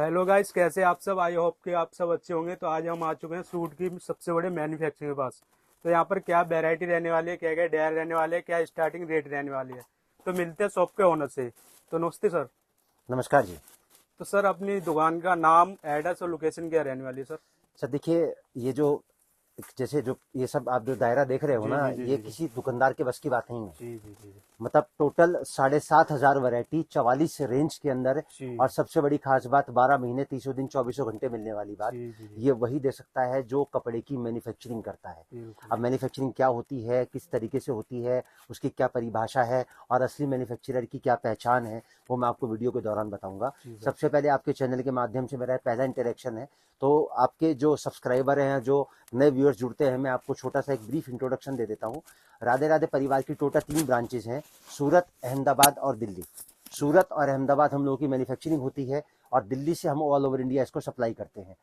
Hello guys, कैसे आप सब। आई होप कि आप सब अच्छे होंगे। तो आज हम आ चुके हैं सूट की सबसे बड़े मैन्युफैक्चरिंग के पास। तो यहाँ पर क्या वैरायटी रहने वाली है, क्या क्या डेयर रहने वाले हैं, क्या स्टार्टिंग रेट रहने वाली है। तो मिलते हैं शॉप के ओनर से। तो नमस्ते सर। नमस्कार जी। तो सर अपनी दुकान का नाम, एड्रेस और लोकेशन क्या रहने वाली है सर। सर देखिए, ये जो जैसे जो ये सब आप जो दायरा देख रहे हो जी ना, जी जी ये जी जी किसी दुकानदार के बस की बात नहीं है। जी जी जी मतलब टोटल 7,500 वैरायटी 44 रेंज के अंदर। जी और सबसे बड़ी खास बात, 12 महीने 30 दिन 24 घंटे मिलने वाली बात। जी जी जी ये वही दे सकता है जो कपड़े की मैन्युफैक्चरिंग करता है। बिल्कुल। अब मैन्युफैक्चरिंग क्या होती है, किस तरीके से होती है, उसकी क्या परिभाषा है और असली मैन्युफैक्चरर की क्या पहचान है, वो मैं आपको वीडियो के दौरान बताऊंगा। जी सर। सबसे पहले आपके चैनल के माध्यम से मेरा पहला इंटरेक्शन है, तो आपके जो सब्सक्राइबर हैं, जो नए व्यूअर्स जुड़ते हैं, मैं आपको छोटा सा एक ब्रीफ इंट्रोडक्शन दे देता हूँ। राधे राधे परिवार की टोटल 3 ब्रांचेज हैं, सूरत, अहमदाबाद और दिल्ली। सूरत और अहमदाबाद हम लोगों की मैन्युफैक्चरिंग होती है और दिल्ली से हम ऑल ओवर इंडिया इसको सप्लाई करते हैं।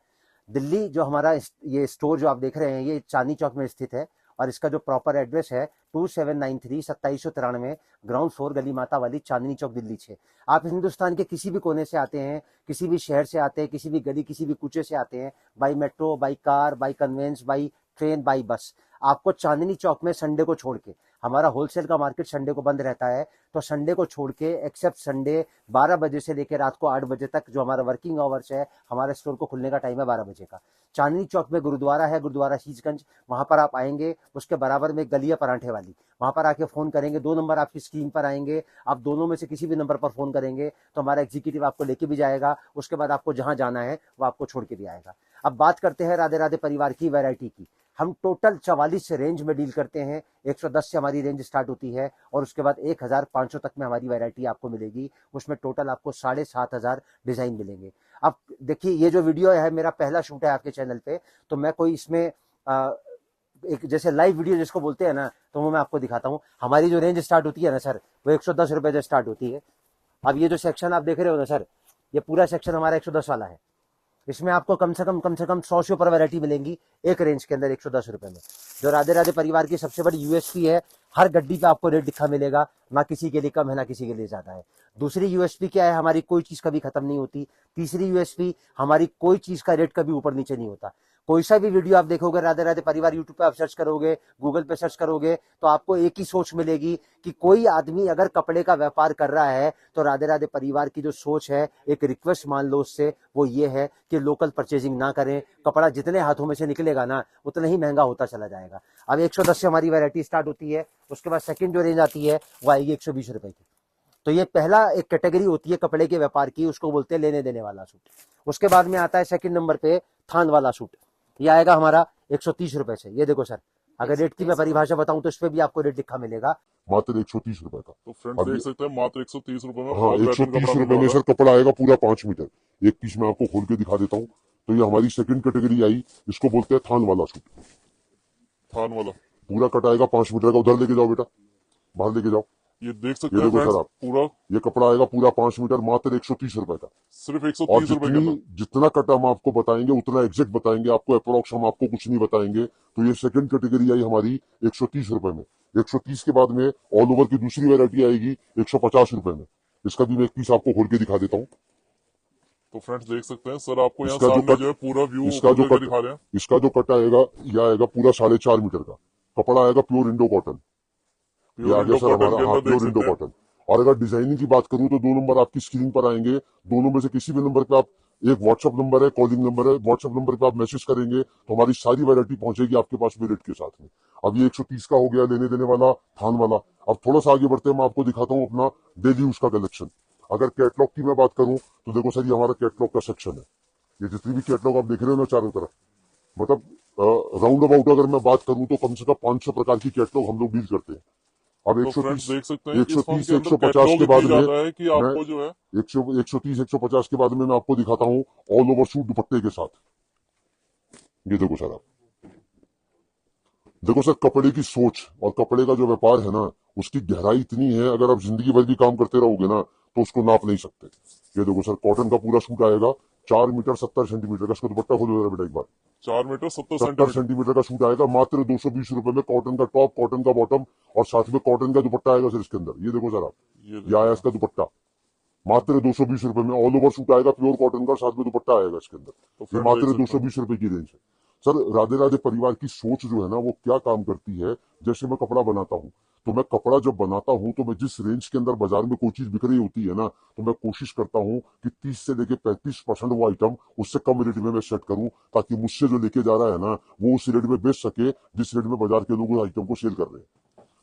दिल्ली जो हमारा ये स्टोर जो आप देख रहे हैं, ये चांदनी चौक में स्थित है और इसका जो प्रॉपर एड्रेस है 2793 ग्राउंड फ्लोर, गली माता वाली, चांदनी चौक, दिल्ली 6। आप हिंदुस्तान के किसी भी कोने से आते हैं, किसी भी शहर से आते हैं, किसी भी गली, किसी भी कूचे से आते हैं, by metro, by car, by conveyance, by train, by bus, आपको चांदनी चौक में संडे को छोड़ के, हमारा होलसेल का मार्केट संडे को बंद रहता है, तो संडे को छोड़ के एक्सेप्ट संडे 12 बजे से लेकर रात को 8 बजे तक जो हमारा वर्किंग आवर्स है, हमारे स्टोर को खुलने का टाइम है 12 बजे का। चांदनी चौक में गुरुद्वारा है, गुरुद्वारा शीशगंज, वहां पर आप आएंगे, उसके बराबर में गली है परांठे वाली, वहां पर आके फोन करेंगे, 2 नंबर आपकी स्क्रीन पर आएंगे, आप दोनों में से किसी भी नंबर पर फोन करेंगे तो हमारा एग्जीक्यूटिव आपको लेके भी जाएगा, उसके बाद आपको जहां जाना है वो आपको छोड़ के भी आएगा। अब बात करते हैं राधे राधे परिवार की वैरायटी की। हम टोटल 44 रेंज में डील करते हैं। 110 से हमारी रेंज स्टार्ट होती है और उसके बाद 1500 तक में हमारी वैरायटी आपको मिलेगी। उसमें टोटल आपको 7,500 डिजाइन मिलेंगे। अब देखिए, ये जो वीडियो है मेरा पहला शूट है आपके चैनल पे, तो मैं कोई इसमें एक जैसे लाइव वीडियो जिसको बोलते हैं ना, तो वो मैं आपको दिखाता हूँ। हमारी जो रेंज स्टार्ट होती है ना सर, वो 110 रुपए से स्टार्ट होती है। अब ये जो सेक्शन आप देख रहे हो ना सर, ये पूरा सेक्शन हमारा 110 वाला है। इसमें आपको कम से कम 100 से ऊपर वैरायटी मिलेंगी एक रेंज के अंदर 110 रुपए में। जो राधे राधे परिवार की सबसे बड़ी यूएसपी है, हर गड्डी पे आपको रेट दिखा मिलेगा, ना किसी के लिए कम है ना किसी के लिए ज्यादा है। दूसरी यूएसपी क्या है, हमारी कोई चीज कभी खत्म नहीं होती। तीसरी यूएसपी, हमारी कोई चीज का रेट कभी ऊपर नीचे नहीं होता। कोई सा भी वीडियो आप देखोगे राधे राधे परिवार, यूट्यूब पे आप सर्च करोगे, गूगल पे सर्च करोगे, तो आपको एक ही सोच मिलेगी कि कोई आदमी अगर कपड़े का व्यापार कर रहा है तो राधे राधे परिवार की जो सोच है, एक रिक्वेस्ट मान लो उससे, वो ये है कि लोकल परचेजिंग ना करें। कपड़ा जितने हाथों में से निकलेगा ना, उतना ही महंगा होता चला जाएगा। अब 110 से हमारी वैरायटी स्टार्ट होती है। उसके बाद सेकंड जो रेंज आती है वो आएगी 120 रुपए की। तो ये पहला एक कैटेगरी होती है कपड़े के व्यापार की, उसको बोलते हैं लेने देने वाला सूट। उसके बाद में आता है सेकंड नंबर पे थान वाला सूट। ये आएगा हमारा 130 रुपए से। ये देखो सर, अगर रेट की मैं परिभाषा बताऊं तो इस पे भी आपको रेट दिखा मिलेगा, मात्र 130 रुपए का। तो फ्रेंड्स अब देख सकते हैं मात्र 130 रुपए में हाँ, बहुत बेहतरीन 130 कपड़ा रुपए मिलने में वाला सर है। कपड़ा आएगा पूरा 5 मीटर। एक पीस मैं आपको खोल के दिखा देता हूँ। तो ये हमारी सेकंड कैटेगरी आई, इसको बोलते हैं थान वाला सूट। थान वाला पूरा कट आएगा 5 मीटर का। उधर लेके जाओ बेटा, बाहर लेके जाओ। ये देख सकते ये हैं देखो फ्रेंड्स सर आप, पूरा ये कपड़ा आएगा पूरा 5 मीटर, मात्र 130 रुपए का। सिर्फ और 130 रुपए के अंदर। जितना कट हम आपको बताएंगे उतना एग्जैक्ट बताएंगे आपको, अप्रोक्स हम आपको कुछ नहीं बताएंगे। तो ये सेकंड कैटेगरी आई हमारी 130 रुपए में। 130 के बाद में ऑल ओवर की दूसरी वैरायटी आएगी 150 रुपए में। इसका भी मैं एक पीस आपको खोल के दिखा देता हूँ। तो फ्रेंड्स देख सकते हैं सर, आपको यहाँ इसका जो सामने कट जो है पूरा व्यू इसका ओपन जो करके कट दिखा रहे हैं। इसका जो कट आएगा, यह आएगा पूरा 4.5 मीटर का। कपड़ा आएगा प्योर इंडो कॉटन। ये प्योर आ गया इंडो सर कॉटन हमारा, के हाँ, अंदर देख प्योर इंडो सकते हैं। कॉटन। और अगर डिजाइनिंग की बात करूं तो 2 नंबर आपकी स्क्रीन पर आएंगे। दोनों में से किसी भी नंबर पे आप, एक व्हाट्सअप नंबर है, कॉलिंग नंबर है, व्हाट्सअप नंबर पे आप मैसेज करेंगे तो हमारी सारी वैरायटी पहुंचेगी आपके पास में रेट के साथ में। अब ये 130 का हो गया लेने देने वाला, थान वाला। अब थोड़ा सा आगे बढ़ते हैं, मैं आपको दिखाता हूँ अपना डेली यूज का कलेक्शन। अगर कैटलॉग की मैं बात करूं तो देखो सर, ये हमारा कैटलॉग का सेक्शन है। ये जितनी भी कैटलॉग आप देख रहे हो ना चारों तरफ, मतलब राउंड अबाउट अगर मैं बात करूं तो कम से कम 500 प्रकार की कैटलॉग हम लोग डील करते हैं। अब तो फ्रेंड्स 130 देख सकते हैं इस फॉर्म 130 के से अंदर 150 कैटलॉग के बाद इतनी में ज्यादा है कि मैं आपको जो है 130 150 के बाद में मैं आपको दिखाता हूँ ऑल ओवर सूट दुपट्टे के साथ। ये देखो सर आप, देखो सर, कपड़े की सोच और कपड़े का जो व्यापार है ना, उसकी गहराई इतनी है, अगर आप जिंदगी भर भी काम करते रहोगे ना तो उसको नाप नहीं सकते। ये देखो सर, कॉटन का पूरा सूट आएगा 4 मीटर 70 सेंटीमीटर का। इसका दुपट्टा खोलो जरा बेटा एक बार। 4 मीटर 70 70 सेंटीमीटर सेंटीमीटर का सूट आएगा मात्र 220 रुपए में। कॉटन का टॉप, कॉटन का बॉटम और साथ में कॉटन का दुपट्टा आएगा सर इसके अंदर। ये देखो सर आप, ये ये आया देखो। इसका दुपट्टा। मात्र 220 रुपए में ऑल ओवर सूट आएगा, प्योर कॉटन का, साथ में दुपट्टा आएगा इसके अंदर। तो ये फ्रेंड मात्र देख सकते हैं 220 रुपए की रेंज है। सर राधे राधे परिवार की सोच जो है ना वो क्या काम करती है, जैसे मैं कपड़ा बनाता हूँ, तो मैं कपड़ा जब बनाता हूँ तो मैं जिस रेंज के अंदर बाजार में कोई चीज बिक रही होती है ना, तो मैं कोशिश करता हूँ कि 30 से लेके 35% वो आइटम उससे कम रेट में मैं सेट करूँ, ताकि मुझसे जो लेके जा रहा है ना वो उस रेट में बेच सके जिस रेट में बाजार के लोग उस आइटम को सेल कर रहे हैं।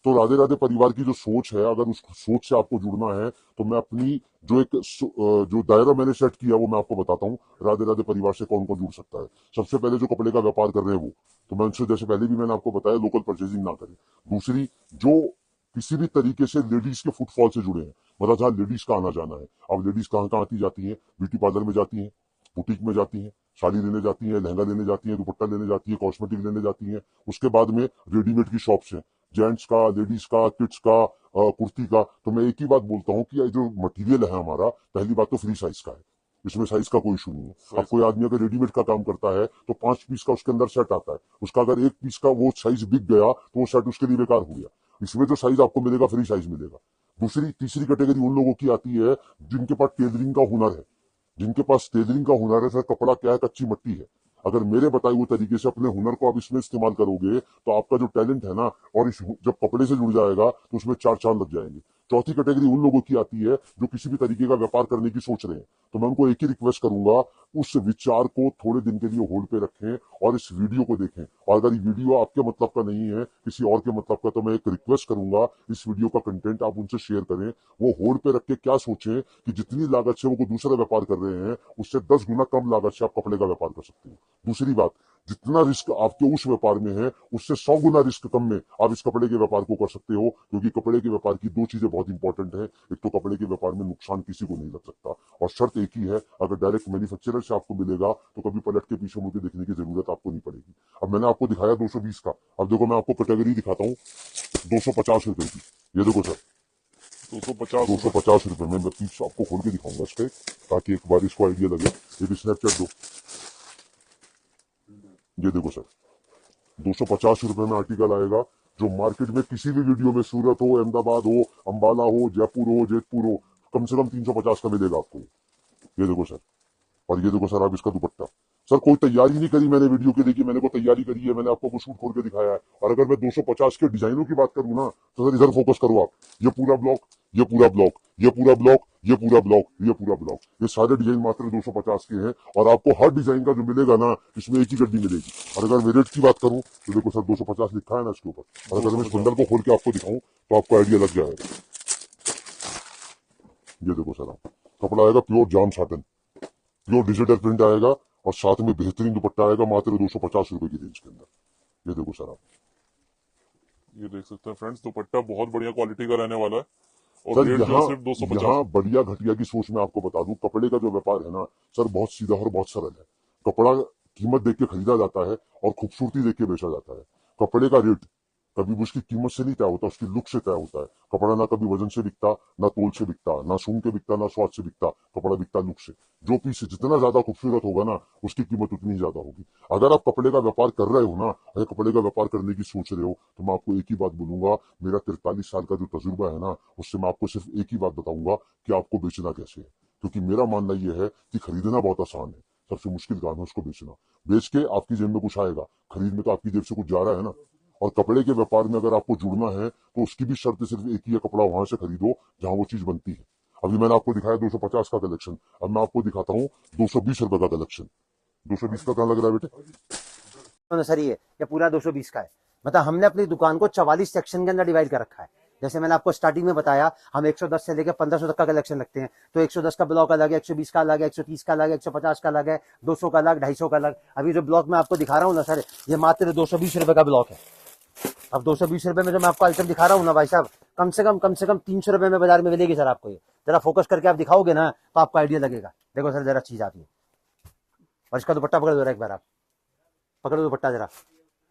तो राधे राधे परिवार की जो सोच है, अगर उस सोच से आपको जुड़ना है तो मैं अपनी जो दायरा मैंने सेट किया वो मैं आपको बताता हूँ। राधे राधे परिवार से कौन कौन जुड़ सकता है। सबसे पहले जो कपड़े का व्यापार कर रहे हैं वो, तो मैं उनसे, जैसे पहले भी मैंने आपको बताया, लोकल परचेजिंग ना करें। दूसरी, जो किसी भी तरीके से लेडीज के फुटफॉल से जुड़े हैं, मतलब जहाँ लेडीज का आना जाना है। अब लेडीज कहाँ कहाँ आती जाती है, ब्यूटी पार्लर में जाती है, बुटीक में जाती है, साड़ी लेने जाती है, लहंगा लेने जाती है, दुपट्टा लेने जाती है, कॉस्मेटिक लेने जाती है। उसके बाद में रेडीमेड की शॉप्स हैं, जेंट्स का, लेडीज का, किड्स का, कुर्ती का। तो मैं एक ही बात बोलता हूँ कि ये जो मटेरियल है हमारा, पहली बात तो फ्री साइज का है, इसमें साइज का कोई इशू नहीं है। अब कोई आदमी अगर रेडीमेड का काम करता है तो 5 पीस का उसके अंदर सेट आता है, उसका अगर 1 पीस का वो साइज बिक गया तो वो सेट उसके लिए बेकार हो गया। इसमें जो साइज आपको मिलेगा फ्री साइज मिलेगा। दूसरी तीसरी कैटेगरी उन लोगों की आती है जिनके पास टेलरिंग का हुनर है, जिनके पास टेलरिंग का हुनर है। सर कपड़ा क्या है, कच्ची मट्टी है। अगर मेरे बताए हुए तरीके से अपने हुनर को आप इसमें इस्तेमाल करोगे तो आपका जो टैलेंट है ना, और जब कपड़े से जुड़ जाएगा तो उसमें 4 चांद लग जाएंगे। चौथी कैटेगरी उन लोगों की आती है जो किसी भी तरीके का व्यापार करने की सोच रहे हैं। तो मैं उनको एक ही रिक्वेस्ट करूंगा, उस विचार को थोड़े दिन के लिए होल्ड पे रखें और इस वीडियो को देखें। और अगर ये वीडियो आपके मतलब का नहीं है, किसी और के मतलब का, तो मैं एक रिक्वेस्ट करूंगा, इस वीडियो का कंटेंट आप उनसे शेयर करें। वो होल्ड पे रख के क्या सोचें कि जितनी लागत से वो कोई दूसरा व्यापार कर रहे हैं, उससे 10 गुना कम लागत से आप कपड़े का व्यापार कर सकते हो। दूसरी बात, जितना रिस्क आपके उस व्यापार में है उससे 100 गुना रिस्क कम में आप इस कपड़े के व्यापार को कर सकते हो। क्योंकि कपड़े के व्यापार की 2 चीजें बहुत इंपॉर्टेंट है। एक तो कपड़े के व्यापार में नुकसान किसी को नहीं लग सकता, और शर्त एक ही है, अगर डायरेक्ट मैन्युफैक्चरर से आपको मिलेगा तो कभी पलट के पीछे मुड़ के देखने की जरूरत आपको नहीं पड़ेगी। अब मैंने आपको दिखाया 220 का, अब देखो मैं आपको कैटेगरी दिखाता हूँ 250 रुपए की। ये देखो सर 250 250 रुपए में मैं पीस आपको खोल के दिखाऊंगा इसके, ताकि एक बार इसको आइडिया लगे। ये भी स्नैपचैट दो। ये देखो सर 250 रुपए में आर्टिकल आएगा, जो मार्केट में किसी भी वीडियो में, सूरत हो, अहमदाबाद हो, अंबाला हो, जयपुर हो, जेतपुर हो, कम से कम 350 का मिलेगा आपको। ये देखो सर, और ये देखो सर आप इसका दुपट्टा। सर कोई तैयारी नहीं करी मैंने वीडियो के लिए कि मैंने को तैयारी करी है, मैंने आपको कुछ सूट खोल के दिखाया है। और अगर मैं 250 के डिजाइनों की बात करूं ना, तो सर इधर फोकस करो आप। ये पूरा ब्लॉक, ये पूरा ब्लॉक, ये पूरा ब्लॉक, ये पूरा ब्लॉक, ये पूरा ब्लॉक, ये सारे डिजाइन मात्र 250 के हैं। और आपको हर डिजाइन का जो मिलेगा ना, इसमें एक ही गड्डी मिलेगी। और अगर मैं रेट की बात करूं तो देखो सर 250 लिखा है ना इसके ऊपर। और अगर मैं इस बंडल को खोल के आपको दिखाऊं तो आपको आइडिया लग जाएगा। ये देखो सर आप, कपड़ा आएगा प्योर जाम साटन, प्योर डिजिटल प्रिंट आएगा, और साथ में बेहतरीन दुपट्टा आएगा मात्र 250 रुपए की रेंज के अंदर। ये देखो सर आप, ये देख सकते हैं फ्रेंड्स, दुपट्टा बहुत बढ़िया क्वालिटी का रहने वाला है। और सर रेट जो है यहाँ सिर्फ 250। यहाँ बढ़िया घटिया की सोच मैं आपको बता दूं, कपड़े का जो व्यापार है ना सर, बहुत सीधा और बहुत सरल है। कपड़ा कीमत देख के खरीदा जाता है और खूबसूरती देख के बेचा जाता है। कपड़े का रेट कभी भी उसकी कीमत से नहीं तय होता, उसकी लुक से तय होता है। कपड़ा ना कभी वजन से बिकता, ना तोल से बिकता, ना सूंघ के बिकता, ना स्वाद से बिकता। कपड़ा बिकता लुक से। जो पीस जितना ज्यादा खूबसूरत होगा ना, उसकी कीमत उतनी ज्यादा होगी। अगर आप कपड़े का व्यापार कर रहे हो ना, अगर कपड़े का व्यापार करने की सोच रहे हो, तो मैं आपको एक ही बात बोलूंगा, मेरा 43 साल का जो तजुर्बा है ना, उससे मैं आपको सिर्फ एक ही बात बताऊंगा कि आपको बेचना कैसे है। क्योंकि मेरा मानना यह है कि खरीदना बहुत आसान है, सबसे मुश्किल काम है उसको बेचना। बेच के आपकी जेब में कुछ आएगा, खरीद में तो आपकी जेब से कुछ जा रहा है ना। और कपड़े के व्यापार में अगर आपको जुड़ना है तो उसकी भी शर्त सिर्फ एक ही है, कपड़ा वहां से खरीदो जहां वो चीज बनती है। अभी मैंने आपको दिखाया 250 का कलेक्शन, अब मैं आपको दिखाता हूँ 220 रुपए का कलेक्शन। 220 का कहाँ लग रहा है बेटे? सर ये पूरा 220 का है। मतलब हमने अपनी दुकान को 44 सेक्शन के अंदर डिवाइड कर रखा है। जैसे मैंने आपको स्टार्टिंग में बताया, हम 110 से लेकर 1500 तक का कलेक्शन रखते हैं। तो 110 का ब्लॉक अलग है, 120 का अलग है, 130 का अलग है, 150 का अलग है, 200 का अलग, 250 का अलग। अभी जो ब्लॉक मैं आपको दिखा रहा हूँ ना सर, ये मात्र 220 रुपए का ब्लॉक है। अब 220 रुपए में जो मैं आपको आइटम दिखा रहा हूँ ना भाई साहब, कम से कम 300 रुपए में बाजार में मिलेगी सर आपको। ये जरा फोकस करके आप दिखाओगे ना तो आपको आइडिया लगेगा। देखो सर जरा चीज आती है, और इसका दुपट्टा पकड़ दो एक बार, आप पकड़ो दुपट्टा जरा।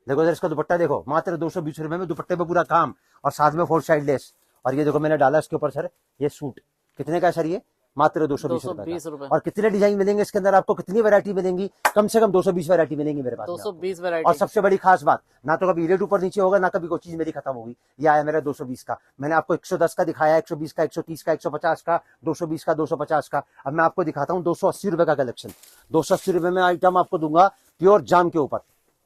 देखो सर इसका दुपट्टा देखो, मात्र 220 रुपए में दुपट्टे पे पूरा काम, और साथ में 4 साइड लेस। और ये देखो मैंने डाला इसके ऊपर सर, ये सूट कितने का है सर? ये मात्र 220 रुपए 220 रुपए। और कितने डिजाइन मिलेंगे इसके अंदर आपको, कितनी वैरायटी मिलेंगी, कम से कम 220 वैरायटी मिलेंगी मेरे पास में आपको। 220 और वैरायटी। सबसे बड़ी खास बात, ना तो कभी रेट ऊपर नीचे होगा, ना कभी कोई चीज मेरी खत्म होगी। ये आया मेरा 220 का, मैंने आपको 110 का दिखाया, 120 का, 130 का, 150 का, 220 का, 250 का। अब मैं आपको दिखाता हूँ 280 रुपए का कलेक्शन। 280 रुपए में आइटम आपको दूंगा प्योर जाम के ऊपर।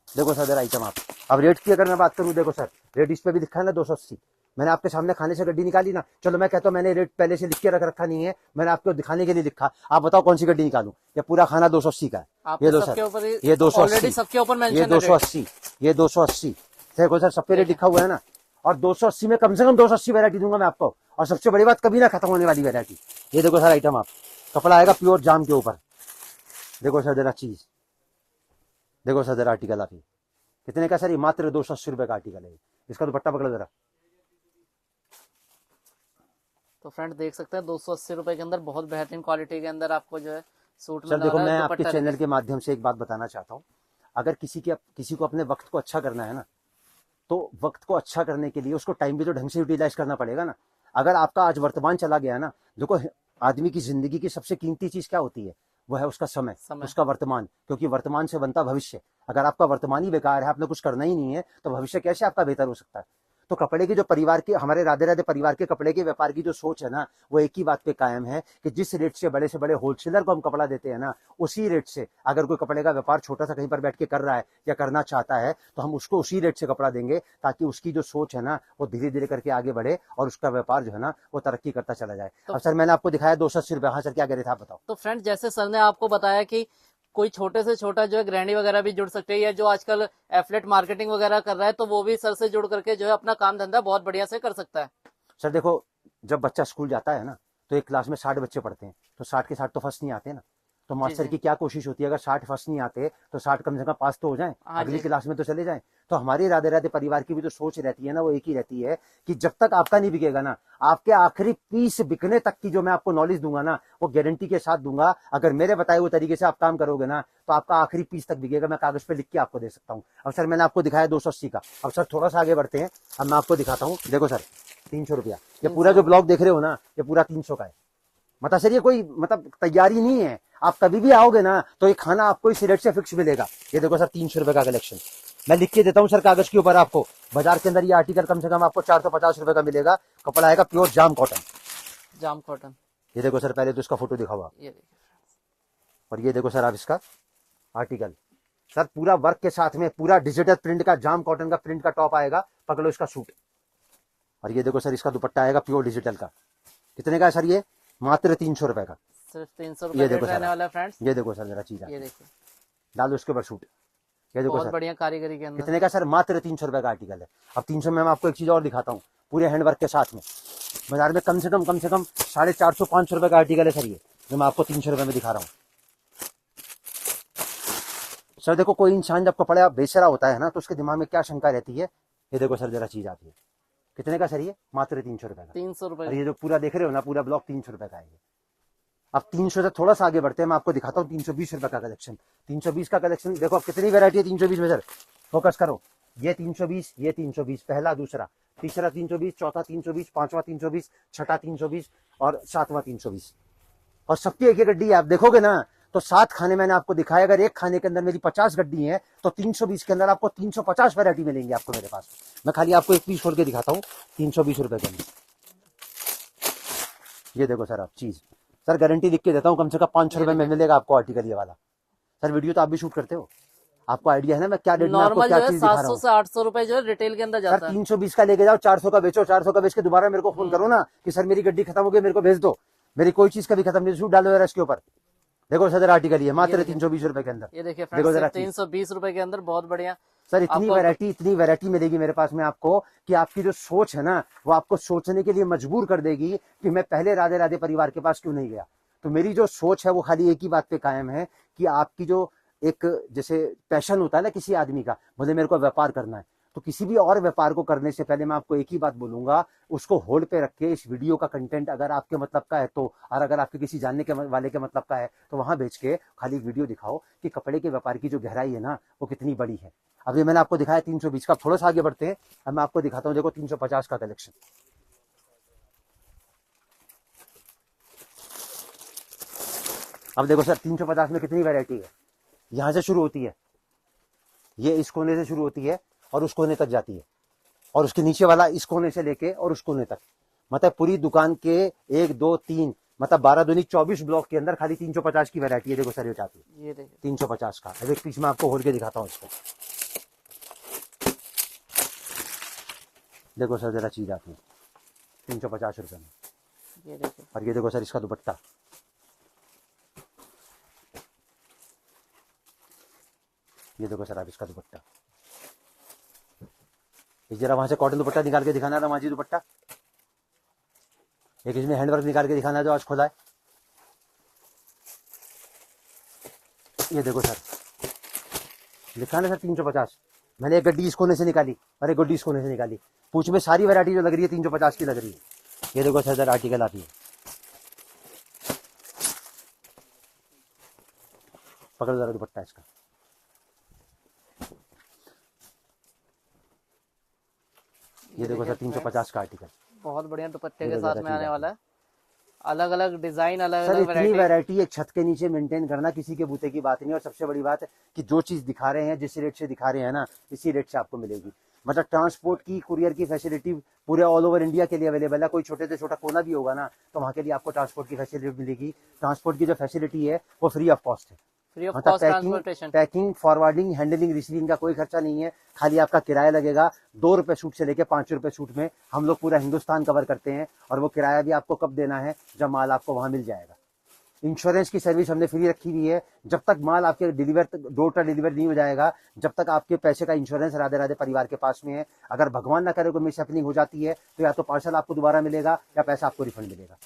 देखो सर जरा आइटम आप, अब रेट की अगर मैं बात करूं, देखो सर रेट इस पे भी लिखा है ना 280। मैंने आपके सामने खाने से गड्डी निकाली ना, चलो मैं कहता हूं मैंने रेट पहले से लिख के रख रखा नहीं है, मैंने आपको दिखाने के लिए लिखा। आप बताओ कौन सी गड्डी निकालूं, ये पूरा खाना 280 का है। ये दो सर, ये 280, सबके ऊपर मेंशन ये है 280, ये 280। देखो सर सब पे रेट लिखा हुआ है ना, और 280 में कम से कम 280 वैरायटी दूंगा मैं आपको। और सबसे बड़ी बात, कभी ना खत्म होने वाली वैरायटी। ये देखो सर आइटम आप, कपड़ा आएगा प्योर जाम के ऊपर। देखो सर जरा चीज, देखो सर जरा आर्टिकल आप, कितने का सर, ये मात्र 280 रुपए का आर्टिकल है। इसका दुपट्टा पकड़ो जरा। तो फ्रेंड देख सकते हैं 280 रुपए के अंदर बहुत बेहतरीन क्वालिटी के अंदर आपको जो है सूट सर मिल देखो रहा है। मैं आपके दुपट्टा चैनल के माध्यम से एक बात बताना चाहता हूँ, अगर किसी को अपने वक्त को अच्छा करना है ना, तो वक्त को अच्छा करने के लिए उसको टाइम भी तो ढंग से यूटिलाइज करना पड़ेगा ना। अगर आपका आज वर्तमान चला गया ना, देखो आदमी की जिंदगी की सबसे कीमती चीज क्या होती है, वो है उसका समय। उसका वर्तमान, क्योंकि वर्तमान से बनता भविष्य। अगर आपका वर्तमान ही बेकार है, आपने कुछ करना ही नहीं है, तो भविष्य कैसे आपका बेहतर हो सकता है। तो कपड़े की जो परिवार के, हमारे राधे राधे परिवार के कपड़े के व्यापार की जो सोच है ना, वो एक ही बात पे कायम है कि जिस रेट से बड़े होलसेलर को हम कपड़ा देते हैं ना, उसी रेट से अगर कोई कपड़े का व्यापार छोटा सा कहीं पर बैठ के कर रहा है या करना चाहता है, तो हम उसको उसी रेट से कपड़ा देंगे, ताकि उसकी जो सोच है ना वो धीरे धीरे करके आगे बढ़े और उसका व्यापार जो है ना वो तरक्की करता चला जाए। अब सर मैंने आपको दिखाया 280 रुपए। हाँ सर क्या कह रहे थे आप बताओ। तो फ्रेंड जैसे सर ने आपको बताया कि कोई छोटे से छोटा जो है गृहिणी वगैरह भी जुड़ सकते हैं, या जो आजकल एफलेट मार्केटिंग वगैरह कर रहा है, तो वो भी सर से जुड़ करके जो है अपना काम धंधा बहुत बढ़िया से कर सकता है। सर देखो, जब बच्चा स्कूल जाता है ना, तो एक क्लास में 60 बच्चे पढ़ते हैं, तो 60 के 60 तो फर्स्ट नहीं आते ना। तो मास्टर की क्या कोशिश होती है, अगर 60 फर्स्ट नहीं आते तो 60 कम से कम पास तो हो जाएं, अगली क्लास में तो चले जाएं। तो हमारे राधे राधे परिवार की भी तो सोच रहती है ना, वो एक ही रहती है कि जब तक आपका नहीं बिकेगा ना, आपके आखिरी पीस बिकने तक की जो मैं आपको नॉलेज दूंगा ना, वो गारंटी के साथ दूंगा। अगर मेरे बताए हुए तरीके से आप काम करोगे ना, तो आपका आखिरी पीस तक बिकेगा। मैं कागज पे लिख के आपको दे सकता हूँ। अब सर मैंने आपको दिखाया 280 का, अब सर थोड़ा सा आगे बढ़ते हैं। अब मैं आपको दिखाता हूँ, देखो सर 300 रुपया, ये पूरा जो ब्लॉक देख रहे हो ना, ये पूरा 300 का है। मतलब सर ये कोई मतलब तैयारी नहीं है, आप कभी भी आओगे ना तो ये खाना आपको इस रेट से फिक्स मिलेगा। ये देखो सर 300 रुपए का कलेक्शन मैं लिख के देता हूँ सर कागज के ऊपर आपको। बाजार के अंदर ये आर्टिकल कम से कम आपको 450 रुपए का मिलेगा। कपड़ा आएगा प्योर जाम कॉटन। जाम कॉटन। ये देखो सर, पहले तो इसका फोटो दिखाओ, ये देखिए, और ये देखो सर आप इसका आर्टिकल, सर पूरा वर्क के साथ में पूरा डिजिटल प्रिंट का जाम कॉटन का प्रिंट का टॉप आएगा, पकड़ो इसका सूट। और ये देखो सर इसका दुपट्टा आएगा प्योर डिजिटल का। कितने का है सर ये? मात्र 300 रुपए का। सिर्फ 300 ये रुपए देखो रहने वाला है फ्रेंड्स। ये देखो सर जरा चीज ये देखिए डालो इसके ऊपर सूट। ये देखो बहुत सर बढ़िया कारीगरी के अंदर। कितने का सर? मात्र 300 रुपए का आर्टिकल है। अब 300 में मैं आपको एक चीज और दिखाता हूँ, पूरे हैंडवर्क के साथ में। बाजार में कम से कम 450-500 रुपए का आर्टिकल है सर ये, जो मैं आपको 300 रुपए में दिखा रहा हूँ। सर देखो, कोई इंसान जब कपड़ा बेच रहा होता है ना, तो उसके दिमाग में क्या शंका रहती है। ये देखो सर जरा चीज आती है। कितने का सर ये? मात्र 300 रुपए का। 300 रुपए। और ये जो पूरा देख रहे हो ना, पूरा ब्लॉक 300 रुपए का है ये। अब 300 से थोड़ा सा आगे बढ़ते हैं, मैं आपको दिखाता हूँ 320 रुपए का कलेक्शन। 320 का कलेक्शन देखो, अब कितनी वैरायटी है 320 में सर, फोकस करो। ये 320, ये 320, पहला, दूसरा, तीसरा 320, चौथा 320, पांचवा 320, छठा 320 और सातवां 320। और सबकी एक एक गड्डी आप देखोगे ना, तो 7 खाने मैंने आपको दिखाए। अगर एक खाने के अंदर मेरी 50 गड्डी है, तो 320 के अंदर आपको 350 वैरायटी मिलेंगी आपको मेरे पास। मैं खाली आपको एक पीस छोड़ के दिखाता हूँ 320 रुपए के अंदर। ये देखो सर आप चीज, सर गारंटी लिख के देता हूँ, कम से कम 500 रुपए में मिलेगा आपको आर्टिकल ये वाला। सर वीडियो तो आप भी शूट करते हो, आपको आइडिया है ना मैं क्या रेट में आपको नॉर्मल क्या जो है चीज दिखा रहा 700 हूँ। से 800 रुपए जो है रिटेल के अंदर सर जाता है। 320 का लेके जाओ, 400 का बेचो, 400 का बेच के दोबारा मेरे को फोन करो ना कि सर मेरी गड्डी खत्म हो गई, मेरे को भेज दो। मेरी कोई चीज कभी खत्म नहीं, सूट डालो जरा इसके ऊपर। देखो सर आर्टिकल ये मात्र 320 रुपए के अंदर। ये देखिए देखो जरा फ्रेंड्स 320 रुपए के अंदर बहुत बढ़िया। सर इतनी वैरायटी मिलेगी मेरे पास में आपको कि आपकी जो सोच है ना, वो आपको सोचने के लिए मजबूर कर देगी कि मैं पहले राधे राधे परिवार के पास क्यों नहीं गया। तो मेरी जो सोच है वो खाली एक ही बात पे कायम है कि आपकी जो एक जैसे पैशन होता है ना किसी आदमी का, बोले मेरे को व्यापार करना है, तो किसी भी और व्यापार को करने से पहले मैं आपको एक ही बात बोलूंगा, उसको होल्ड पे रख के इस वीडियो का कंटेंट अगर आपके मतलब का है तो, और अगर आपके किसी जानने के वाले के मतलब का है तो वहां बेच के खाली वीडियो दिखाओ कि कपड़े के व्यापार की जो गहराई है ना वो कितनी बड़ी है। अभी मैंने आपको दिखाया 320 का, थोड़ा सा आगे बढ़ते हैं। अब मैं आपको दिखाता हूँ, देखो 350 का कलेक्शन। अब देखो सर 350 में कितनी वैरायटी है, यहाँ से शुरू होती है, ये इस कोने से शुरू होती है और उस कोने तक जाती है, और उसके नीचे वाला इस कोने से लेके और उस कोने तक, मतलब पूरी दुकान के 1 2 3 मतलब 12 दूनी 24 ब्लॉक के अंदर खाली 350 की वैरायटी है। देखो सर ये चाहती है ये देखिए 350 का। अब एक पीस में आपको खोल के दिखाता हूँ इसको। देखो सर जरा चीज आती है 350 रुपए में। ये देखिए और ये देखो सर इसका दुपट्टा, ये देखो सर आप इसका दुपट्टा, इस जरा वहां से कॉटन दुपट्टा निकाल के दिखाना था मांझी दुपट्टा, एक इसमें हैंडवर्क निकाल के दिखाना जो आज खोला है। ये देखो सर लिखा ना सर 350, मैंने एक गड्डी इस कोने से निकाली और एक गड्डी इस कोने से निकाली, पूछ में सारी वैरायटी जो लग रही है 350 की लग रही है। ये देखो सर आर्टिकल आती है, पकड़ जरा दुपट्टा इसका, ये देखो सर 350 का आर्टिकल। बहुत बढ़िया दुपट्टे ये के तो साथ ज्यादा में आने चीज वाला है, अलग अलग डिजाइन, अलग सर अलग इतनी वैरायटी। वैरायटी एक छत के नीचे मेंटेन करना किसी के बूते की बात नहीं है। और सबसे बड़ी बात है कि जो चीज दिखा रहे हैं, जिस रेट से दिखा रहे हैं ना, इसी रेट से आपको मिलेगी। मतलब ट्रांसपोर्ट की, कुरियर की फैसिलिटी पूरे ऑल ओवर इंडिया के लिए अवेलेबल है। कोई छोटे से छोटा कोना भी होगा ना तो वहाँ के लिए आपको ट्रांसपोर्ट की फैसिलिटी मिलेगी। ट्रांसपोर्ट की जो फैसिलिटी है वो फ्री ऑफ कॉस्ट है। फ्री ऑफ मतलब cost transportation. Packing, forwarding, handling, receiving का कोई खर्चा नहीं है, खाली आपका किराया लगेगा। 2 रुपए सूट से लेके 5 रुपए सूट में हम लोग पूरा हिंदुस्तान कवर करते हैं। और वो किराया भी आपको कब देना है, जब माल आपको वहां मिल जाएगा। इंश्योरेंस की सर्विस हमने फ्री रखी हुई है। जब तक माल आपके डोर टू डिलीवर नहीं हो जाएगा, जब तक आपके पैसे का इंश्योरेंस राधे राधे परिवार के पास में है। अगर भगवान ना करे कोई मिसहैपनिंग हो जाती है तो या तो पार्सल आपको दोबारा मिलेगा या पैसा आपको रिफंड मिलेगा।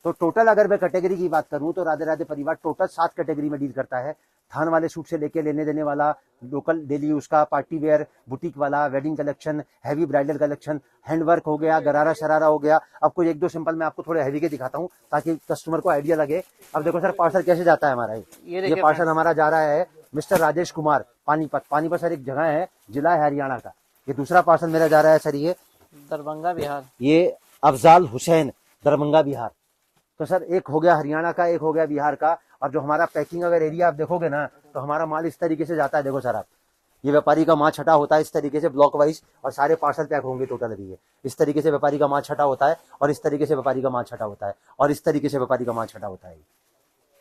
तो टोटल अगर मैं कैटेगरी की बात करूं तो राधे राधे परिवार टोटल 7 कैटेगरी में डील करता है। थान वाले सूट से लेके लेने देने वाला, लोकल डेली यूज का, पार्टी वेयर, बुटीक वाला, wedding collection, heavy bridal collection, handwork हो गया, गरारा शरारा हो गया। अब कोई 1 2 सिंपल मैं आपको थोड़े हैवी के दिखाता हूँ ताकि कस्टमर को आइडिया लगे। अब देखो सर पार्सल कैसे जाता है हमारा। ये ये देखिए पार्सल हमारा जा रहा है मिस्टर राजेश कुमार, पानीपत। पानीपत सर एक जगह है, जिला है हरियाणा का। ये दूसरा पार्सल मेरा जा रहा है सर, दरभंगा बिहार। ये अफजाल हुसैन, दरभंगा बिहार। तो सर एक हो गया हरियाणा का, एक हो गया बिहार का। और जो हमारा पैकिंग अगर एरिया आप देखोगे ना तो हमारा माल इस तरीके से जाता है। देखो सर आप, ये व्यापारी का माल छटा होता है इस तरीके से ब्लॉक वाइज, और सारे पार्सल पैक होंगे टोटल अभी। ये इस तरीके से व्यापारी का माल छटा होता है, और इस तरीके से व्यापारी का माल छटा होता है, और इस तरीके से व्यापारी का माल छटा होता है।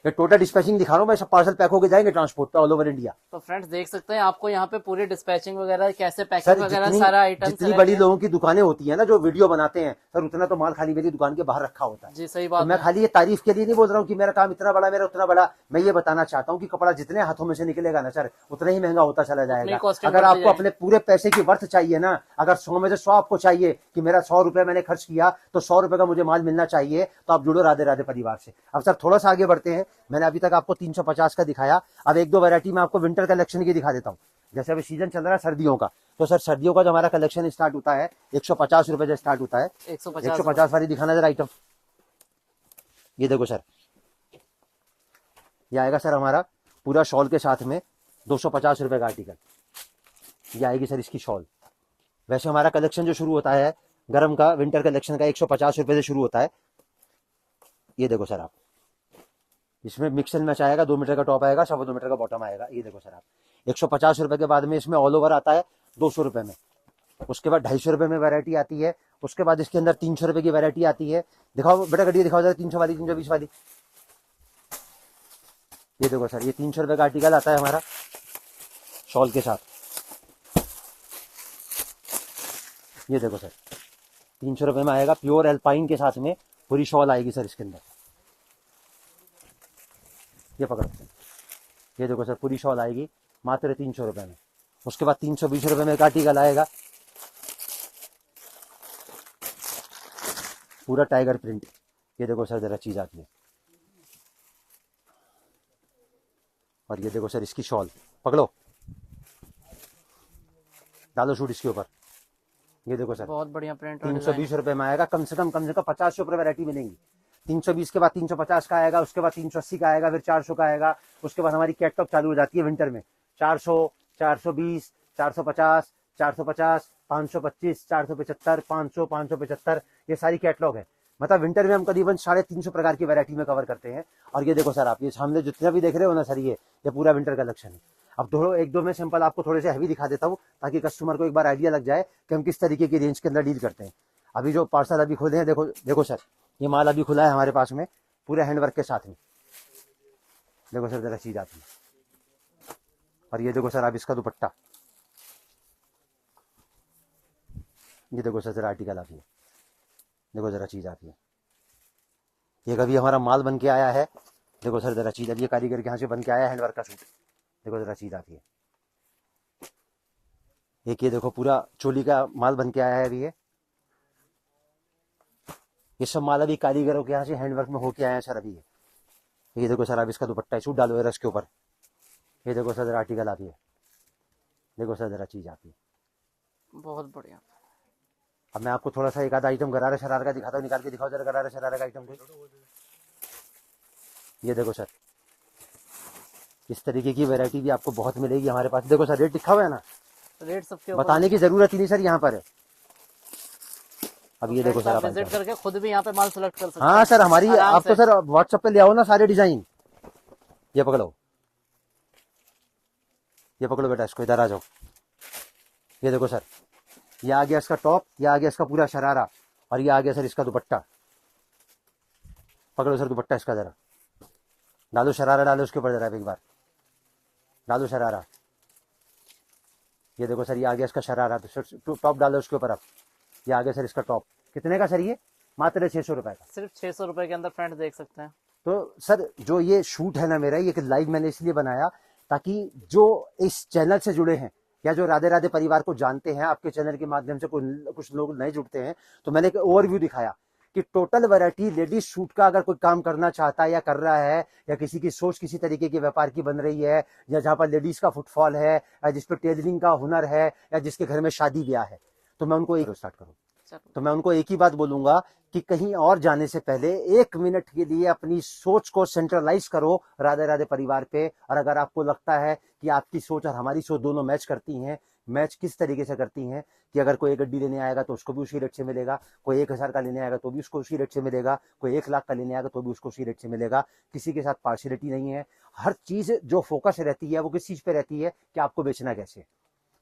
ये टोटल डिस्पैचिंग दिखा रहा हूँ मैं, सब पार्सल पैक होके जाएंगे ट्रांसपोर्ट पे ऑल ओवर इंडिया। तो फ्रेंड्स देख सकते हैं आपको यहाँ पे पूरी डिस्पैचिंग वगैरह, कैसे सर पैकिंग वगैरह, सारा आइटम जितनी बड़ी लोगों की दुकानें होती है ना जो वीडियो बनाते हैं सर, उतना तो माल खाली मेरी दुकान के बाहर रखा होता है। जी सही तो बात मैं है। खाली ये तारीफ के लिए नहीं बोल रहा हूँ कि मेरा काम इतना बड़ा, मेरा उतना बड़ा। मैं ये बताना चाहता हूँ कि कपड़ा जितने हाथों में से निकलेगा ना सर, उतना ही महंगा होता चला जाएगा। costing अगर बढ़ती आपको अपने पूरे पैसे की वर्थ चाहिए ना, अगर 100 में से 100 आपको चाहिए कि मेरा 100 रुपए मैंने खर्च किया तो 100 रुपए का मुझे माल मिलना चाहिए, तो आप जुड़ो राधे राधे परिवार से। अब सर थोड़ा सा आगे बढ़ते हैं। मैंने अभी तक आपको 350 का दिखाया, अब 1 2 वैरायटी में आपको विंटर कलेक्शन की दिखा देता हूँ। जैसे अभी सीजन चल रहा है सर्दियों का, तो सर सर्दियों का जो हमारा कलेक्शन स्टार्ट होता है 150 रुपए से स्टार्ट होता है। 150 वाली दिखाना जरा आइटम। ये देखो सर, ये आएगा सर हमारा पूरा शॉल के साथ में 250 रुपए का आर्टिकल। ये आएगी सर इसकी शॉल। वैसे हमारा कलेक्शन जो शुरू होता है गर्म का, विंटर कलेक्शन का 150 रुपए से शुरू होता है। ये देखो सर आप, इसमें मिक्स एंड मैच आएगा, 2 मीटर का टॉप आएगा, 2.25 मीटर का बॉटम आएगा। ये देखो सर आप, 150 रुपए के बाद में इसमें ऑल ओवर आता है 200 रुपए में। उसके बाद 250 रुपए में वैरायटी आती है। उसके बाद इसके अंदर 300 रुपए की वैरायटी आती है। दिखाओ बेटा गड्डी दिखाओ जरा, 300 वाली, 320 वाली। ये देखो सर, ये 300 रुपए का आर्टिकल आता है हमारा शॉल के साथ। ये देखो सर 300 रुपए में आएगा, प्योर एल्पाइन के साथ में पूरी शॉल आएगी सर इसके अंदर। ये पकड़ो, ये देखो सर पूरी शॉल आएगी मात्र 300 रुपए में। उसके बाद 320 रुपए में एक आर्टिकल आएगा पूरा टाइगर प्रिंट। ये देखो सर जरा चीज आती है। और ये देखो सर इसकी शॉल, पकड़ो, डालो शूट इसके ऊपर। ये देखो सर बहुत बढ़िया प्रिंट। 320 रुपए में आएगा। कम से कम 50 रुपए वैरायटी मिलेंगी। 320 के बाद 350 का आएगा, उसके बाद 380 का आएगा, फिर 400 का आएगा। उसके बाद हमारी कैटलॉग चालू हो जाती है विंटर में 400, 420, 450, 450, 525, 475, 500, 575, ये सारी कैटलॉग है। मतलब विंटर में हम करीबन 350 प्रकार की वैरायटी में कवर करते हैं। और ये देखो सर, आप ये सामने जितना भी देख रहे हो ना सर, ये पूरा विंटर कलेक्शन है। अब थोड़ा एक दो में सैंपल आपको थोड़े से हैवी दिखा देता हूँ, ताकि कस्टमर को एक बार आइडिया लग जाए कि हम किस तरीके की रेंज के अंदर डील करते हैं। अभी जो पार्सल अभी खोले हैं, देखो देखो सर, ये माल अभी खुला है हमारे पास में पूरे हैंडवर्क के साथ में। देखो सर, जरा चीज आती है। और ये देखो सर, आप इसका दुपट्टा, ये देखो सर, जरा आर्टिकल आती है, देखो जरा चीज आती है। ये कभी हमारा माल बन के आया है, देखो सर जरा चीज, अब ये कारीगर के यहाँ से बन के आया है हैंडवर्क का सूट, देखो जरा चीज आती है। एक ये देखो पूरा चोली का माल बन के आया है अभी ये सब माल अभी कारीगरों के यहाँ से हैंडवर्क में होके आया है सर अभी ये देखो सर, आप इसका दुपट्टा सूट डालो रस के ऊपर, ये देखो सर जरा आर्टिकल आती है, देखो सर जरा चीज आती है। बहुत बढ़िया। अब मैं आपको थोड़ा सा एक आधा आइटम गरारा शरारा का दिखाता हूँ, निकाल के दिखाओ जरा गरारा शरारा का आइटम को। ये देखो सर, इस तरीके की वैरायटी भी आपको बहुत मिलेगी हमारे पास। देखो सर, रेट लिखा हुआ है ना, रेट सबके ऊपर बताने की जरूरत ही नहीं सर यहाँ पर है। अब ये देखो सर, आप विजिट करके खुद भी यहाँ पे माल सेलेक्ट कर सकते हाँ हैं सर, हमारी आराम आप तो से। सर व्हाट्सएप पे ले आओ ना सारे डिजाइन। ये पकड़ो, ये पकड़ो बेटा, इसको इधर आ जाओ। ये देखो सर, ये आ गया इसका टॉप, ये आ गया इसका पूरा शरारा, और ये आ गया सर इसका दुपट्टा। पकड़ो सर दुपट्टा इसका, जरा डालो शरारा, डालो उसके ऊपर जरा एक बार, डालो शरारा। ये देखो सर, ये आ गया इसका शरारा, तो टॉप डालो उसके ऊपर आप। ये आ गया सर इसका टॉप, कितने का सर? ये मात्र 600 रुपए का। सिर्फ 600 रुपए के अंदर फ्रेंड देख सकते हैं। तो सर जो ये शूट है ना मेरा, ये लाइव मैंने इसलिए बनाया ताकि जो इस चैनल से जुड़े हैं या जो राधे राधे परिवार को जानते हैं, आपके चैनल के माध्यम से कुछ लोग नए जुड़ते हैं, तो मैंने एक ओवरव्यू दिखाया कि टोटल वैरायटी लेडीज शूट का अगर कोई काम करना चाहता है या कर रहा है, या किसी की सोच किसी तरीके के व्यापार की बन रही है, या जहाँ पर लेडीज का फुटफॉल है, या जिस पर टेलरिंग का हुनर है, या जिसके घर में शादी ब्याह है, तो मैं उनको एक स्टार्ट करूँ तो मैं उनको एक ही बात बोलूंगा कि कहीं और जाने से पहले 1 मिनट के लिए अपनी सोच को सेंट्रलाइज करो राधे राधे परिवार पे। और अगर आपको लगता है कि आपकी सोच और हमारी सोच दोनों मैच करती हैं, मैच किस तरीके से करती हैं कि अगर कोई 1 गड्डी लेने आएगा तो उसको भी उसी रेट से मिलेगा, कोई 1000 का लेने आएगा तो भी उसको उसी रेट से मिलेगा, कोई 1 लाख का लेने आएगा तो भी उसको उसी रेट से मिलेगा। किसी के साथ पार्शियलिटी नहीं है। हर चीज जो फोकस रहती है वो किस चीज पे रहती है कि आपको बेचना कैसे।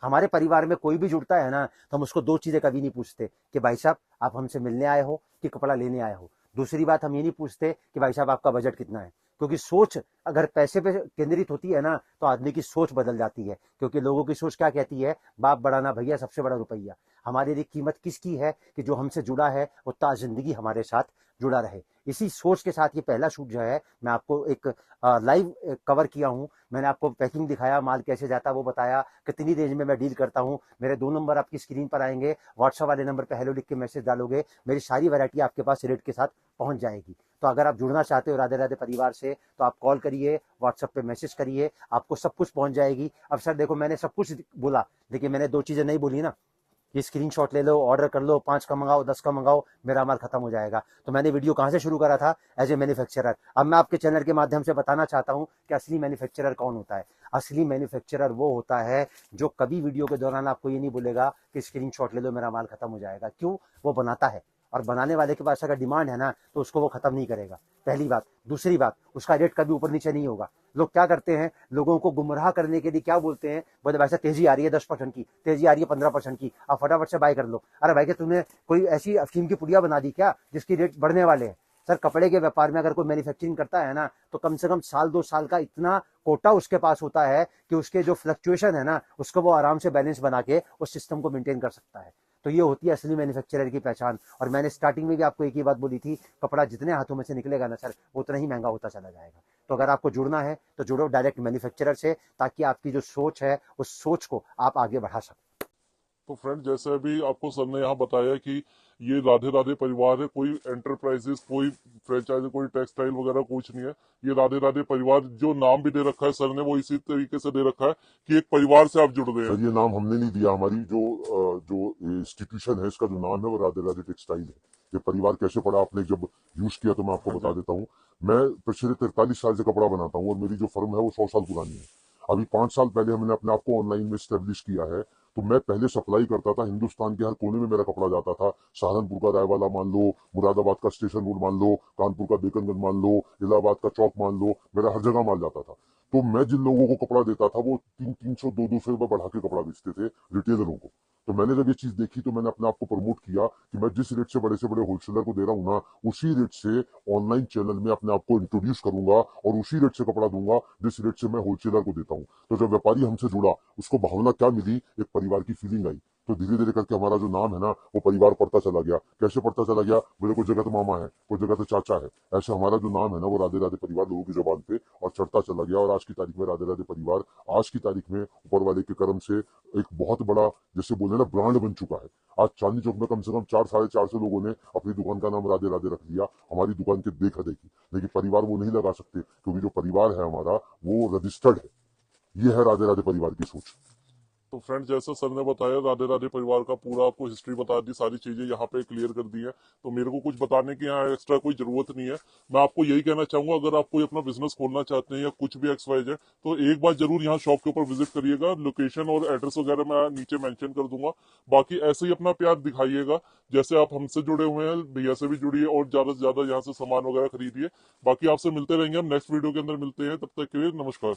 हमारे परिवार में कोई भी जुड़ता है ना, तो हम उसको 2 चीजें कभी नहीं पूछते कि भाई साहब आप हमसे मिलने आए हो कि कपड़ा लेने आए हो। दूसरी बात हम ये नहीं पूछते कि भाई साहब आपका बजट कितना है, क्योंकि सोच अगर पैसे पे केंद्रित होती है ना, तो आदमी की सोच बदल जाती है। क्योंकि लोगों की सोच क्या कहती है, बाप बड़ा ना भैया, सबसे बड़ा रुपया। हमारे लिए कीमत किसकी है कि जो हमसे जुड़ा है वो ताज जिंदगी हमारे साथ जुड़ा रहे। इसी सोच के साथ ये पहला शूट जो है मैं आपको एक लाइव कवर किया हूँ। मैंने आपको पैकिंग दिखाया, माल कैसे जाता है वो बताया, कितनी रेंज में मैं डील करता हूँ। मेरे 2 नंबर आपकी स्क्रीन पर आएंगे, व्हाट्सएप वाले नंबर पे हेलो लिख के मैसेज डालोगे, मेरी सारी वैरायटी आपके पास रेट के साथ पहुंच जाएगी। तो अगर आप जुड़ना चाहते हो राधे राधे परिवार से, तो आप कॉल करिए, व्हाट्सएप पे मैसेज करिए, आपको सब कुछ पहुंच जाएगी। अब सर देखो, मैंने सब कुछ बोला, लेकिन मैंने 2 चीजें नहीं बोली ना। ये स्क्रीनशॉट ले लो, ऑर्डर कर लो, 5 का मंगाओ, 10 का मंगाओ, मेरा माल खत्म हो जाएगा। तो मैंने वीडियो कहाँ से शुरू करा था? As a manufacturer. अब मैं आपके चैनल के माध्यम से बताना चाहता हूँ कि असली मैन्युफैक्चरर कौन होता है। असली मैन्युफैक्चरर वो होता है जो कभी वीडियो के दौरान आपको ये नहीं बोलेगा कि स्क्रीनशॉट ले लो, मेरा माल खत्म हो जाएगा। क्यों? वो बनाता है, और बनाने वाले के पास अगर डिमांड है ना, तो उसको वो खत्म नहीं करेगा, पहली बात। दूसरी बात, उसका रेट कभी ऊपर नीचे नहीं होगा। लोग क्या करते हैं, लोगों को गुमराह करने के लिए क्या बोलते हैं, बोले भाई साहब तेजी आ रही है 10% की, तेजी आ रही है 15% की, आप फटाफट से बाय कर लो। अरे भाई, क्या तुमने कोई ऐसी अफीम की पुड़िया बना दी क्या जिसकी रेट बढ़ने वाले हैं? सर कपड़े के व्यापार में अगर कोई मैन्युफैक्चरिंग करता है ना, तो कम से कम 1-2 साल का इतना कोटा उसके पास होता है कि उसके जो फ्लक्चुएशन है ना, उसको वो आराम से बैलेंस बना के उस सिस्टम को मेंटेन कर सकता है। तो ये होती है असली मैन्युफैक्चरर की पहचान। और मैंने स्टार्टिंग में भी आपको एक ही बात बोली थी, कपड़ा जितने हाथों में से निकलेगा ना सर, उतना ही महंगा होता चला जाएगा। तो अगर आपको जुड़ना है तो जुड़ो डायरेक्ट मैन्युफैक्चरर से, ताकि आपकी जो सोच है उस सोच को आप आगे बढ़ा सको। तो फ्रेंड, जैसे अभी आपको सर ने यहाँ बताया कि ये राधे राधे परिवार है, कोई एंटरप्राइजेस, कोई फ्रेंचाइजी, कोई टेक्सटाइल वगैरह कुछ नहीं है। ये राधे राधे परिवार, जो नाम भी दे रखा है सर ने, वो इसी तरीके से दे रखा है कि एक परिवार से आप जुड़ रहे हैं। सर ये नाम हमने नहीं दिया, हमारी जो इंस्टीट्यूशन है इसका जो नाम है वो राधे राधे टेक्सटाइल है। ये परिवार कैसे पड़ा आपने जब यूज किया, तो मैं आपको बता देता हूँ। मैं पिछले 43 साल से कपड़ा बनाता हूँ, और मेरी जो फर्म है वो 100 साल पुरानी है। अभी 5 साल पहले हमने अपने आप को ऑनलाइन में स्टेब्लिश किया है। तो मैं पहले सप्लाई करता था, हिंदुस्तान के हर कोने में मेरा कपड़ा जाता था। सहारनपुर का रायवाला मान लो, मुरादाबाद का स्टेशन रोड मान लो, कानपुर का बेकनगंज मान लो, इलाहाबाद का चौक मान लो, मेरा हर जगह माल जाता था। तो मैं जिन लोगों को कपड़ा देता था वो 300 200 रुपए बढ़ा के कपड़ा बेचते थे रिटेलरों को। तो मैंने जब ये चीज देखी तो मैंने अपने आप को प्रमोट किया कि मैं जिस रेट से बड़े होलसेलर को दे रहा हूँ ना, उसी रेट से ऑनलाइन चैनल में अपने आप को इंट्रोड्यूस करूंगा और उसी रेट से कपड़ा दूंगा जिस रेट से मैं होलसेलर को देता हूँ। तो जब व्यापारी हमसे जुड़ा, उसको भावना क्या मिली, एक परिवार की फीलिंग आई। तो धीरे धीरे करके हमारा जो नाम है ना, वो परिवार पड़ता चला गया। कैसे पड़ता चला गया? बोले कोई जगह तो मामा है, कोई जगह तो चाचा है। ऐसे हमारा जो नाम है ना, वो राधे राधे परिवार लोगों की जुबान पे और चढ़ता चला गया। और आज की तारीख में राधे राधे परिवार आज की तारीख में ऊपर वाले के कर्म से एक बहुत बड़ा, जैसे बोले ना, ब्रांड बन चुका है। आज चांदनी चौक में कम से कम 400-450 लोगों ने अपनी दुकान का नाम राधे राधे रख लिया, हमारी दुकान के देखा देखी। लेकिन परिवार वो नहीं लगा सकते, क्योंकि जो परिवार है हमारा वो रजिस्टर्ड है। ये है राधे राधे परिवार की सोच। तो फ्रेंड, जैसा सर ने बताया, राधे राधे परिवार का पूरा आपको हिस्ट्री बता दी, सारी चीजें यहाँ पे क्लियर कर दी है। तो मेरे को कुछ बताने की यहाँ एक्स्ट्रा कोई जरूरत नहीं है। मैं आपको यही कहना चाहूंगा, अगर आप कोई अपना बिजनेस खोलना चाहते हैं या कुछ भी XYZ, तो एक बार जरूर यहाँ शॉप के ऊपर विजिट करिएगा। लोकेशन और एड्रेस वगैरह मैं नीचे मेंशन कर दूंगा। बाकी ऐसे ही अपना प्यार दिखाइएगा, जैसे आप हमसे जुड़े हुए हैं, भैया से भी जुड़िए और ज्यादा से ज्यादा यहाँ से सामान वगैरह खरीदिए। बाकी आपसे मिलते रहेंगे हम नेक्स्ट वीडियो के अंदर मिलते हैं। तब तक के लिए नमस्कार।